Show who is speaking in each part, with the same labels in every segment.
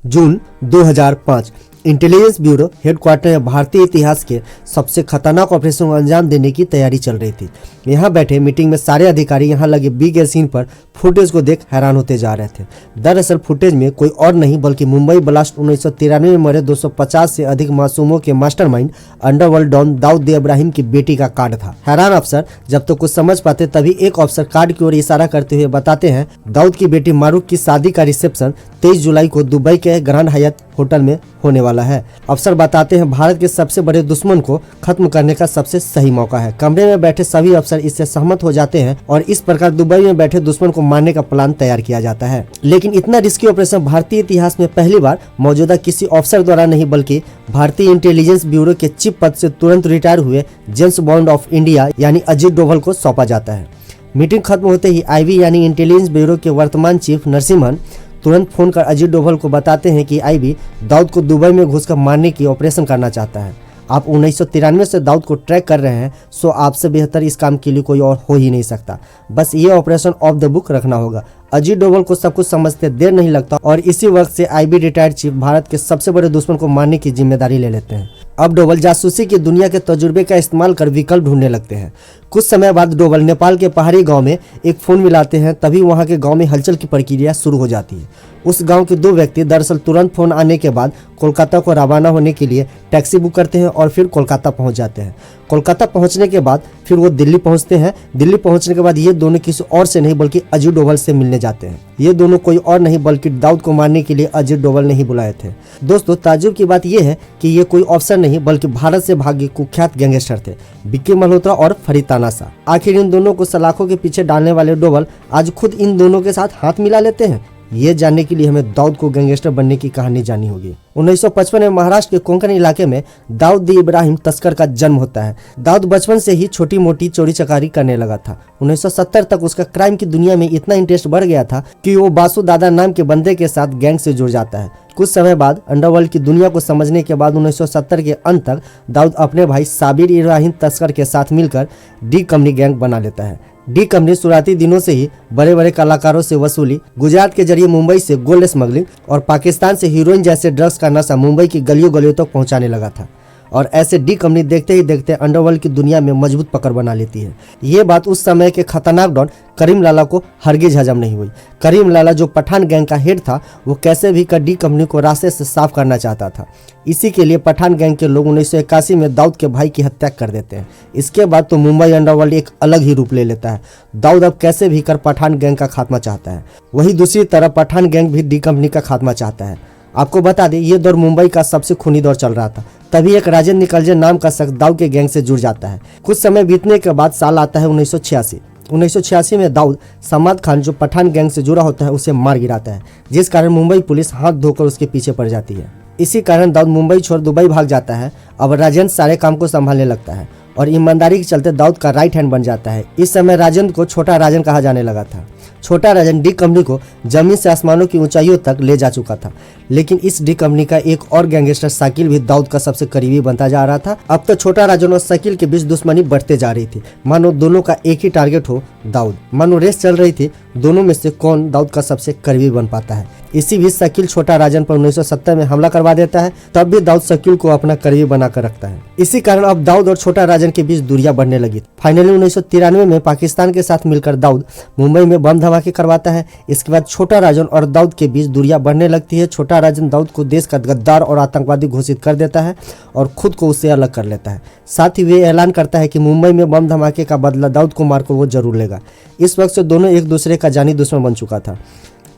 Speaker 1: जून 2005 intelligence bureau headquarter में भारतीय इतिहास के सबसे खतरनाक ऑपरेशन को अंजाम देने की तैयारी चल रही थी। यहाँ बैठे मीटिंग में सारे अधिकारी यहाँ लगे बिग सीन पर फुटेज को देख हैरान होते जा रहे थे। दरअसल फुटेज में कोई और नहीं बल्कि मुंबई ब्लास्ट 1993 में मरे 250 से अधिक मासूमों के mastermind underworld don Dawood Ibrahim की बेटी का कार्ड था। हैरान अफसर जब तो कुछ समझ पाते तभी एक अफसर कार्ड की ओर इशारा करते हुए बताते हैं, दाऊद की बेटी मारूक की शादी का रिसेप्शन 23 जुलाई को दुबई के ग्रैंड हयात होटल में होने वाला है। अफसर बताते हैं भारत के सबसे बड़े दुश्मन को खत्म करने का सबसे सही मौका है। कमरे में बैठे सभी अफसर इससे सहमत हो जाते हैं और इस प्रकार दुबई में बैठे दुश्मन को मारने का प्लान तैयार किया जाता है। लेकिन इतना रिस्की ऑपरेशन भारतीय इतिहास में पहली बार मौजूदा किसी ऑफिसर द्वारा नहीं बल्कि भारतीय इंटेलिजेंस ब्यूरो के चीफ पद से तुरंत रिटायर हुए जेम्स बॉन्ड ऑफ इंडिया यानी अजीत डोभाल को सौंपा जाता है। मीटिंग खत्म होते ही आईबी यानी इंटेलिजेंस ब्यूरो के वर्तमान चीफ नरसिम्हन तुरंत फोन कर अजीत डोभाल को बताते हैं कि आईबी दाऊद को दुबई में घुसकर मारने की ऑपरेशन करना चाहता है। आप 1993 से दाऊद को ट्रैक कर रहे हैं, सो आपसे बेहतर इस काम के लिए कोई और हो ही नहीं सकता। बस ये ऑपरेशन ऑफ द बुक रखना होगा। अजीत डोभाल को सब कुछ समझते देर नहीं लगता और इसी वक्त से आईबी रिटायर्ड चीफ भारत के सबसे बड़े दुश्मन को मारने की जिम्मेदारी ले लेते हैं। अब डोभाल जासूसी की दुनिया के तजुर्बे का इस्तेमाल कर विकल्प ढूंढने लगते हैं। कुछ समय बाद डोभाल नेपाल के पहाड़ी गांव में एक फोन मिलाते हैं, तभी वहां के गांव में हलचल की प्रक्रिया शुरू हो जाती है। उस गांव के दो व्यक्ति दरअसल तुरंत फोन आने के बाद कोलकाता को रवाना होने के लिए टैक्सी बुक करते हैं और फिर कोलकाता पहुंच जाते हैं। कोलकाता पहुंचने के बाद फिर वो दिल्ली पहुंचते हैं। दिल्ली पहुंचने के बाद ये दोनों किसी और से नहीं बल्कि अजीत डोभाल से मिलने जाते हैं। ये दोनों कोई और नहीं बल्कि दाऊद को मारने के लिए अजीत डोभाल ने ही बुलाए थे। दोस्तों, ताज्जुब की बात यह है कि ये कोई अफसर नहीं बल्कि भारत से भागे कुख्यात गैंगस्टर थे, विक्की मल्होत्रा और फरीद तानाशाह। आखिर इन दोनों को सलाखों के पीछे डालने वाले डोभाल आज खुद इन दोनों के साथ हाथ मिला लेते हैं। ये जानने के लिए हमें दाऊद को गैंगस्टर बनने की कहानी जानी होगी। 1955 में महाराष्ट्र के कोंकण इलाके में दाऊद इब्राहिम तस्कर का जन्म होता है। दाऊद बचपन से ही छोटी मोटी चोरी चकारी करने लगा था। 1970 तक उसका क्राइम की दुनिया में इतना इंटरेस्ट बढ़ गया था कि वो बासु दादा नाम के बंदे के साथ गैंग से जुड़ जाता है। कुछ समय बाद अंडरवर्ल्ड की दुनिया को समझने के बाद 1970 के अंत तक दाऊद अपने भाई साबिर इब्राहिम तस्कर के साथ मिलकर डी कंपनी गैंग बना लेता है। डी कंपनी शुरुआती दिनों से ही बड़े बड़े कलाकारों से वसूली, गुजरात के जरिए मुंबई से गोल्ड स्मगलिंग और पाकिस्तान से हीरोइन जैसे ड्रग्स का नशा मुंबई की गलियों गलियों तक पहुंचाने लगा था। और ऐसे डी कंपनी देखते ही देखते अंडरवर्ल्ड की दुनिया में मजबूत पकड़ बना लेती है। ये बात उस समय के खतरनाक डॉन करीम लाला को हरगिज हजम नहीं हुई। करीम लाला जो पठान गैंग का हेड था, वो कैसे भी कर डी कंपनी को रास्ते से साफ करना चाहता था। इसी के लिए पठान गैंग के लोग 1981 में दाऊद के भाई की हत्या कर देते हैं। इसके बाद तो मुंबई अंडरवर्ल्ड एक अलग ही रूप ले लेता है। दाऊद अब कैसे भी कर पठान गैंग का खात्मा चाहता है, वही दूसरी तरफ पठान गैंग भी डी कंपनी का खात्मा चाहता है। आपको बता दें, ये दौर मुंबई का सबसे खूनी दौर चल रहा था। तभी एक राजेंद्र निकलजे नाम का शख्स दाऊद के गैंग से जुड़ जाता है। कुछ समय बीतने के बाद साल आता है 1986। 1986 में दाऊद समाद खान जो पठान गैंग से जुड़ा होता है उसे मार गिराता है, जिस कारण मुंबई पुलिस हाथ धोकर उसके पीछे पड़ जाती है। इसी कारण दाऊद मुंबई छोड़ दुबई भाग जाता है। अब राजेंद्र सारे काम को संभालने लगता है और ईमानदारी के चलते दाऊद का राइट हैंड बन जाता है। इस समय राजेंद्र को छोटा राजन कहा जाने लगा था। छोटा राजन डी कंपनी को जमीन से आसमानों की ऊंचाइयों तक ले जा चुका था। लेकिन इस डी कंपनी का एक और गैंगस्टर शाकिल भी दाऊद का सबसे करीबी बनता जा रहा था। अब तो छोटा राजन और शाकिल के बीच दुश्मनी बढ़ते जा रही थी, मानो दोनों का एक ही टारगेट हो दाऊद। मानो रेस चल रही थी, दोनों में से कौन दाऊद का सबसे करीबी बन पाता है। इसी बीच शाकिल छोटा राजन पर 1970 में हमला करवा देता है। तब भी दाऊद शाकिल को अपना करीबी बनाकर रखता है। इसी कारण अब दाऊद और छोटा राजन के बीच दूरियां बढ़ने लगी। फाइनली 1993 में पाकिस्तान के साथ मिलकर दाऊद मुंबई में बम धमाके करवाता है। इसके बाद छोटा राजन और दाऊद के बीच दूरियां बढ़ने लगती है। छोटा राजन दाऊद को देश का गद्दार और आतंकवादी घोषित कर देता है और खुद को उससे अलग कर लेता है। साथ ही वे ऐलान करता है कि मुंबई में बम धमाके का बदला दाऊद को मारकर वो जरूर लेगा। इस वक्त से दोनों एक दूसरे का जानी दुश्मन बन चुका था।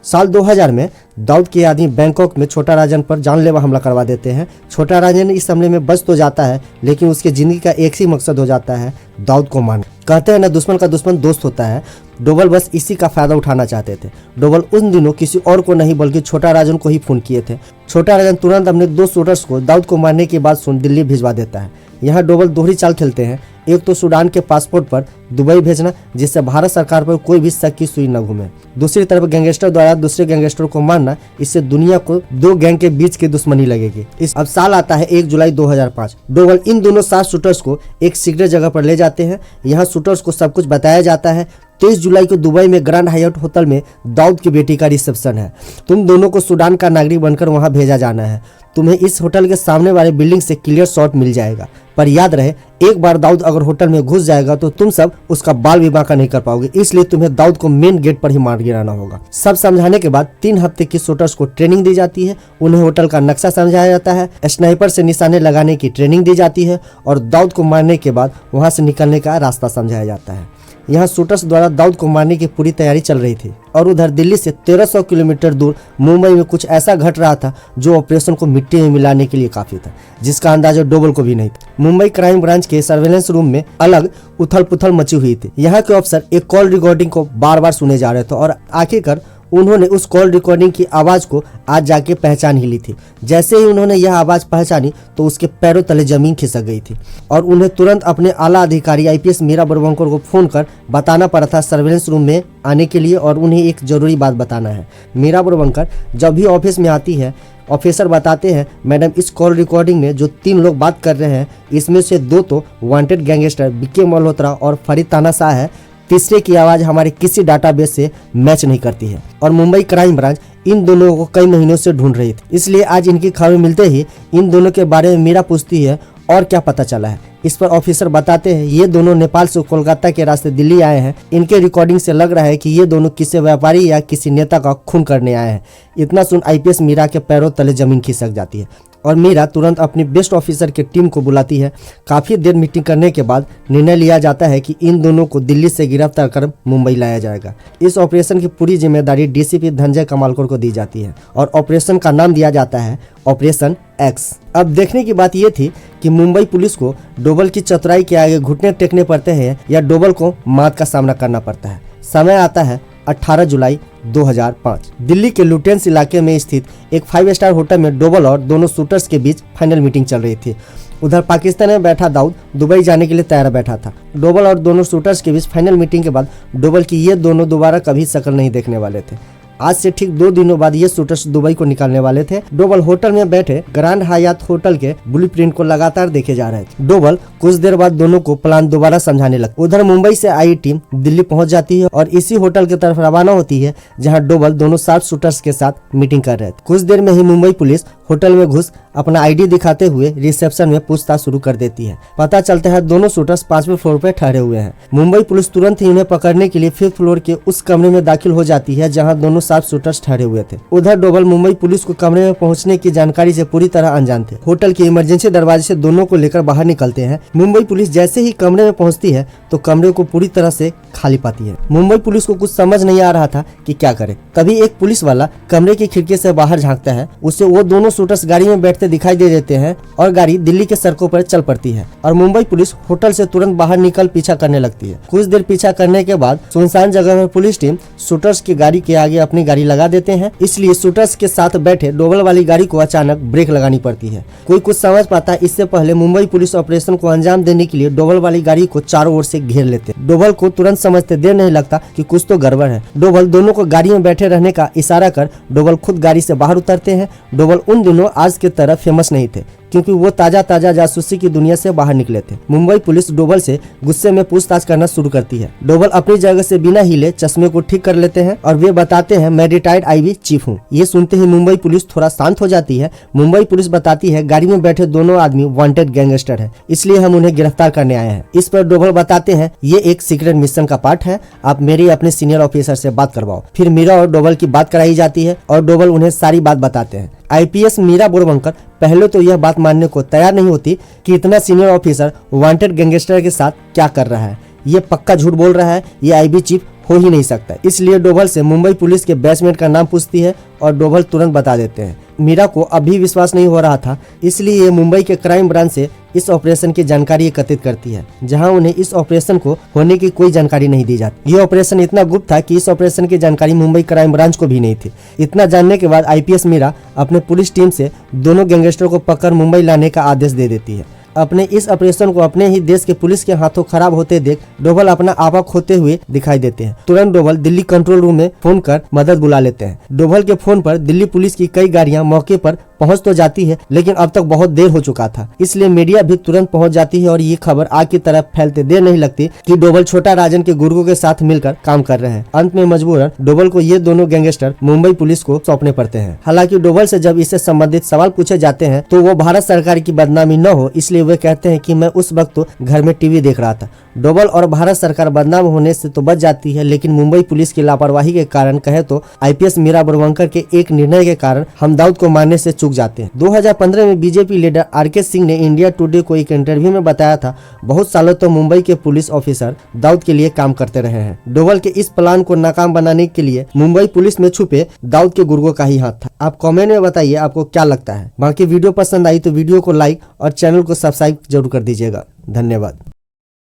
Speaker 1: साल 2000 में दाऊद के आदमी बैंकॉक में छोटा राजन पर जानलेवा हमला करवा देते हैं। छोटा राजन इस हमले में बच तो जाता है, लेकिन उसकी जिंदगी का एक ही मकसद हो जाता है, दाऊद को मारना। कहते हैं ना, दुश्मन का दुश्मन दोस्त होता है। डोभाल बस इसी का फायदा उठाना चाहते थे। डोभाल उन दिनों किसी और को नहीं बल्कि छोटा राजन को ही फोन किए थे। छोटा राजन तुरंत अपने दो शूटर्स को दाऊद को मारने की बात सुन दिल्ली भिजवा देता है। यहाँ डोभाल दोहरी चाल खेलते हैं। एक तो सूडान के पासपोर्ट पर दुबई भेजना, जिससे भारत सरकार पर कोई भी शक की सुई न घूमे। दूसरी तरफ गैंगस्टर द्वारा दूसरे गैंगस्टर को मारना, इससे दुनिया को दो गैंग के बीच की दुश्मनी लगेगी। अब साल आता है 1 जुलाई 2005। डोवल इन दोनों 7 शूटर्स को एक सीक्रेट जगह पर ले जाते हैं। यहाँ शूटर्स को सब कुछ बताया जाता है। 23 जुलाई को दुबई में ग्रैंड हायट होटल में दाऊद की बेटी का रिसेप्शन है। तुम दोनों को सूडान का नागरिक बनकर वहां भेजा जाना है। तुम्हें इस होटल के सामने वाले बिल्डिंग से क्लियर शॉट मिल जाएगा, पर याद रहे एक बार दाऊद अगर होटल में घुस जाएगा तो तुम सब उसका बाल विवाह का नहीं कर पाओगे, इसलिए तुम्हें दाऊद को मेन गेट पर ही मार गिराना होगा। सब समझाने के बाद 3 हफ्ते की शूटर्स को ट्रेनिंग दी जाती है। उन्हें होटल का नक्शा समझाया जाता है, स्नाइपर से निशाने लगाने की ट्रेनिंग दी जाती है और दाऊद को मारने के बाद वहां से निकलने का रास्ता समझाया जाता है। यहाँ शूटर्स द्वारा दाऊद को मारने की पूरी तैयारी चल रही थी और उधर दिल्ली से 1300 किलोमीटर दूर मुंबई में कुछ ऐसा घट रहा था जो ऑपरेशन को मिट्टी में मिलाने के लिए काफी था, जिसका अंदाजा डोवल को भी नहीं था। मुंबई क्राइम ब्रांच के सर्वेलेंस रूम में अलग उथल पुथल मची हुई थी। यहाँ के अफसर एक कॉल रिकॉर्डिंग को बार बार सुने जा रहे थे और आखिरकार उन्होंने उस कॉल रिकॉर्डिंग की आवाज को आज जाके पहचान ही ली थी। जैसे ही उन्होंने यह आवाज पहचानी तो उसके पैरों तले जमीन खिसक गई थी और उन्हें तुरंत अपने आला अधिकारी आईपीएस मीरा बुरवंकर को फोन कर बताना पड़ा था सर्वेलेंस रूम में आने के लिए और उन्हें एक जरूरी बात बताना है। मीरा बुरवंकर जब भी ऑफिस में आती है, ऑफिसर बताते हैं, मैडम इस कॉल रिकॉर्डिंग में जो 3 लोग बात कर रहे हैं इसमें से 2 तो वांटेड गैंगस्टर बीके मल्होत्रा और फरीद तानाशाह है, तीसरे की आवाज हमारे किसी डाटाबेस से मैच नहीं करती है और मुंबई क्राइम ब्रांच इन दोनों को कई महीनों से ढूंढ रही थी। इसलिए आज इनकी खबर मिलते ही इन दोनों के बारे में मीरा पूछती है और क्या पता चला है। इस पर ऑफिसर बताते हैं ये दोनों नेपाल से कोलकाता के रास्ते दिल्ली आए हैं। इनके रिकॉर्डिंग से लग रहा है कि ये दोनों किसी व्यापारी या किसी नेता का खून करने आए हैं। इतना सुन आईपीएस मीरा के पैरों तले जमीन खिसक जाती है और मीरा तुरंत अपनी बेस्ट ऑफिसर की टीम को बुलाती है। काफी देर मीटिंग करने के बाद निर्णय लिया जाता है कि इन दोनों को दिल्ली से गिरफ्तार कर मुंबई लाया जाएगा। इस ऑपरेशन की पूरी जिम्मेदारी डीसीपी धनंजय कमालकर को दी जाती है और ऑपरेशन का नाम दिया जाता है ऑपरेशन एक्स। अब देखने की बात यह थी कि मुंबई पुलिस को डोवल की चतुराई के आगे घुटने टेकने पड़ते हैं या डोवल को मात का सामना करना पड़ता है। समय आता है 18 जुलाई 2005। दिल्ली के लुटेंस इलाके में स्थित एक 5 स्टार होटल में डोवल और दोनों शूटर्स के बीच फाइनल मीटिंग चल रही थी। उधर पाकिस्तान में बैठा दाऊद दुबई जाने के लिए तैयार बैठा था। डोवल और दोनों शूटर्स के बीच फाइनल मीटिंग के बाद डोवल की ये दोनों दोबारा कभी शक्ल नहीं देखने वाले थे। आज से ठीक 2 दिनों बाद ये शूटर्स दुबई को निकालने वाले थे। डोवल होटल में बैठे ग्रैंड हयात होटल के ब्लूप्रिंट को लगातार देखे जा रहे थे। डोवल कुछ देर बाद दोनों को प्लान दोबारा समझाने लगा। उधर मुंबई से आई टीम दिल्ली पहुंच जाती है और इसी होटल की तरफ रवाना होती है जहां डोवल दोनों 7 शूटर्स के साथ मीटिंग कर रहे थे। कुछ देर में ही मुंबई पुलिस होटल में घुस अपना आईडी दिखाते हुए रिसेप्शन में पूछताछ शुरू कर देती है। पता चलता है दोनों शूटर्स 5वें फ्लोर पर ठहरे हुए हैं। मुंबई पुलिस तुरंत ही उन्हें पकड़ने के लिए 5th फ्लोर के उस कमरे में दाखिल हो जाती है जहां दोनों 7 शूटर्स ठहरे हुए थे। उधर डोवल मुंबई पुलिस को कमरे में पहुंचने की जानकारी से पूरी तरह अनजान थे। होटल के इमरजेंसी दरवाजे से दोनों को लेकर बाहर निकलते हैं। मुंबई पुलिस जैसे ही कमरे में पहुंचती है तो कमरे को पूरी तरह से खाली पाती है। मुंबई पुलिस को कुछ समझ नहीं आ रहा था कि क्या करे। तभी एक पुलिस वाला कमरे की खिड़की से बाहर झांकता है। उससे वो दोनों शूटर्स गाड़ी में बैठते दिखाई दे देते हैं और गाड़ी दिल्ली के सड़कों पर चल पड़ती है और मुंबई पुलिस होटल से तुरंत बाहर निकल पीछा करने लगती है। कुछ देर पीछा करने के बाद सुनसान जगह में पुलिस टीम शूटर्स की गाड़ी के आगे अपनी गाड़ी लगा देते हैं। इसलिए शूटर्स के साथ बैठे डोवल वाली गाड़ी को अचानक ब्रेक लगानी पड़ती है। कोई कुछ समझ पाता है इससे पहले मुंबई पुलिस ऑपरेशन को अंजाम देने के लिए डोवल वाली गाड़ी को चारों ओर से घेर लेते हैं। डोवल को तुरंत समझते देर नहीं लगता कि कुछ तो गड़बड़ है। डोवल दोनों को गाड़ी में बैठे रहने का इशारा कर डोवल खुद गाड़ी से बाहर उतरते हैं। डोवल उन दिनों आज की तरह फेमस नहीं थे क्योंकि वो ताजा ताजा जासूसी की दुनिया से बाहर निकले थे। मुंबई पुलिस डोवल से गुस्से में पूछताछ करना शुरू करती है। डोवल अपनी जगह से बिना हिले चश्मे को ठीक कर लेते हैं और वे बताते हैं मैं रिटायर्ड आईबी चीफ हूँ। ये सुनते ही मुंबई पुलिस थोड़ा शांत हो जाती है। मुंबई पुलिस बताती है गाड़ी में बैठे दोनों आदमी वांटेड गैंगस्टर है, इसलिए हम उन्हें गिरफ्तार करने आए हैं। इस पर डोवल बताते हैं ये एक सीक्रेट मिशन का पार्ट है, आप मेरे अपने सीनियर ऑफिसर से बात करवाओ। फिर मीरा और डोवल की बात कराई जाती है और डोवल उन्हें सारी बात बताते हैं। आईपीएस मीरा बुरवंकर पहले तो यह बात मानने को तैयार नहीं होती कि इतना सीनियर ऑफिसर वांटेड गैंगस्टर के साथ क्या कर रहा है। ये पक्का झूठ बोल रहा है, ये आईबी चीफ हो ही नहीं सकता। इसलिए डोवल से मुंबई पुलिस के बेसमेंट का नाम पूछती है और डोवल तुरंत बता देते हैं। मीरा को अभी विश्वास नहीं हो रहा था, इसलिए ये मुंबई के क्राइम ब्रांच से इस ऑपरेशन की जानकारी एकत्रित करती है जहां उन्हें इस ऑपरेशन को होने की कोई जानकारी नहीं दी जाती। ये ऑपरेशन इतना गुप्त था कि इस ऑपरेशन की जानकारी मुंबई क्राइम ब्रांच को भी नहीं थी। इतना जानने के बाद आईपीएस मीरा अपने पुलिस टीम से दोनों गैंगस्टर को पकड़ मुंबई लाने का आदेश दे देती है। अपने इस ऑपरेशन को अपने ही देश के पुलिस के हाथों खराब होते देख डोभाल अपना आपा खोते हुए दिखाई देते हैं। तुरंत डोभाल दिल्ली कंट्रोल रूम में फोन कर मदद बुला लेते हैं। डोभाल के फोन पर दिल्ली पुलिस की कई गाड़ियां मौके पर पहुंच तो जाती है, लेकिन अब तक बहुत देर हो चुका था, इसलिए मीडिया भी तुरंत पहुंच जाती है और ये खबर आग की तरह फैलते देर नहीं लगती कि डोभाल छोटा राजन के गुर्गों के साथ मिलकर काम कर रहे हैं। अंत में मजबूरन डोभाल को ये दोनों गैंगस्टर मुंबई पुलिस को सौंपने पड़ते हैं। हालांकि डोभाल से जब इससे संबंधित सवाल पूछे जाते हैं तो वो भारत सरकार की बदनामी न हो इसलिए वे कहते हैं कि मैं उस वक्त तो घर में टीवी देख रहा था। डोभाल और भारत सरकार बदनाम होने से तो बच जाती है, लेकिन मुंबई पुलिस की लापरवाही के कारण कहे तो आईपीएस मीरा बुरवंकर के एक निर्णय के कारण हम दाऊद को मारने से चूक जाते हैं। 2015 में बीजेपी लीडर आरके सिंह ने इंडिया टुडे को एक इंटरव्यू में बताया था, बहुत सालों तो मुंबई के पुलिस ऑफिसर दाऊद के लिए काम करते रहे हैं। डोभाल के इस प्लान को नाकाम बनाने के लिए मुंबई पुलिस में छुपे दाऊद के गुर्गों का ही हाथ था। आप कमेंट में बताइए आपको क्या लगता है। बाकी वीडियो पसंद आई तो वीडियो को लाइक और चैनल को सब्सक्राइब जरूर कर दीजिएगा। धन्यवाद।